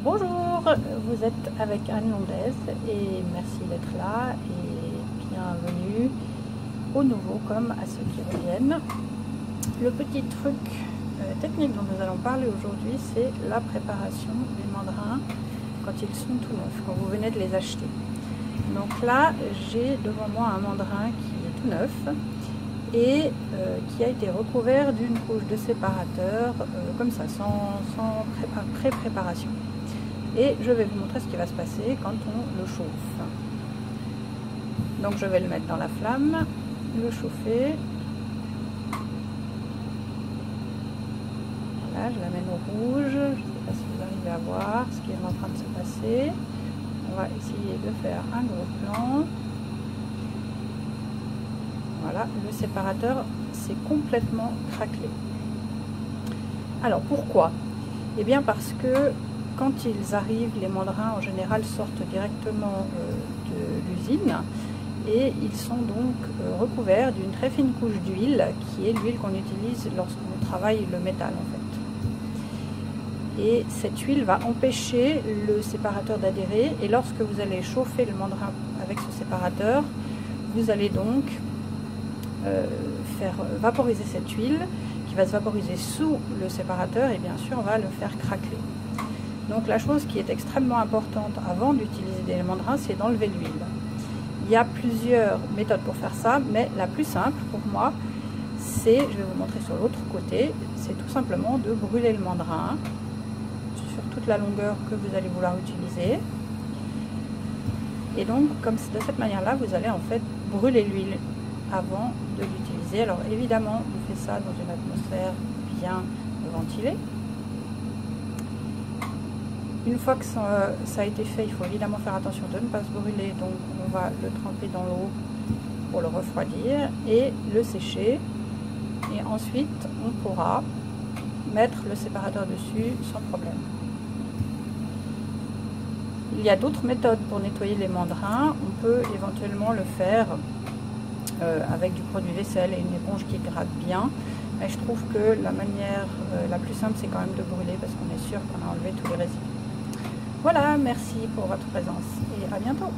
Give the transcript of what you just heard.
Bonjour, vous êtes avec Anne Londaise et merci d'être là et bienvenue aux nouveaux comme à ceux qui reviennent. Le petit truc technique dont nous allons parler aujourd'hui, c'est la préparation des mandrins quand ils sont tout neufs, quand vous venez de les acheter. Donc là, j'ai devant moi un mandrin qui est tout neuf et qui a été recouvert d'une couche de séparateur comme ça, sans pré-préparation. Et je vais vous montrer ce qui va se passer quand on le chauffe. Donc je vais le mettre dans la flamme, le chauffer. Voilà, je l'amène au rouge. Je ne sais pas si vous arrivez à voir ce qui est en train de se passer. On va essayer de faire un gros plan. Voilà, le séparateur s'est complètement craquelé. Alors pourquoi? Eh bien parce que quand ils arrivent, les mandrins en général sortent directement de l'usine et ils sont donc recouverts d'une très fine couche d'huile qui est l'huile qu'on utilise lorsqu'on travaille le métal en fait. Et cette huile va empêcher le séparateur d'adhérer et lorsque vous allez chauffer le mandrin avec ce séparateur, vous allez donc faire vaporiser cette huile qui va se vaporiser sous le séparateur et bien sûr on va le faire craquer. Donc la chose qui est extrêmement importante avant d'utiliser des mandrins, c'est d'enlever l'huile. Il y a plusieurs méthodes pour faire ça, mais la plus simple pour moi, c'est, je vais vous montrer sur l'autre côté, c'est tout simplement de brûler le mandrin sur toute la longueur que vous allez vouloir utiliser. Et donc, comme de cette manière-là, vous allez en fait brûler l'huile avant de l'utiliser. Alors évidemment, on fait ça dans une atmosphère bien ventilée. Une fois que ça a été fait, il faut évidemment faire attention de ne pas se brûler, donc on va le tremper dans l'eau pour le refroidir et le sécher. Et ensuite, on pourra mettre le séparateur dessus sans problème. Il y a d'autres méthodes pour nettoyer les mandrins. On peut éventuellement le faire avec du produit vaisselle et une éponge qui gratte bien. Mais je trouve que la manière la plus simple, c'est quand même de brûler parce qu'on est sûr qu'on a enlevé tous les résidus. Voilà, merci pour votre présence et à bientôt.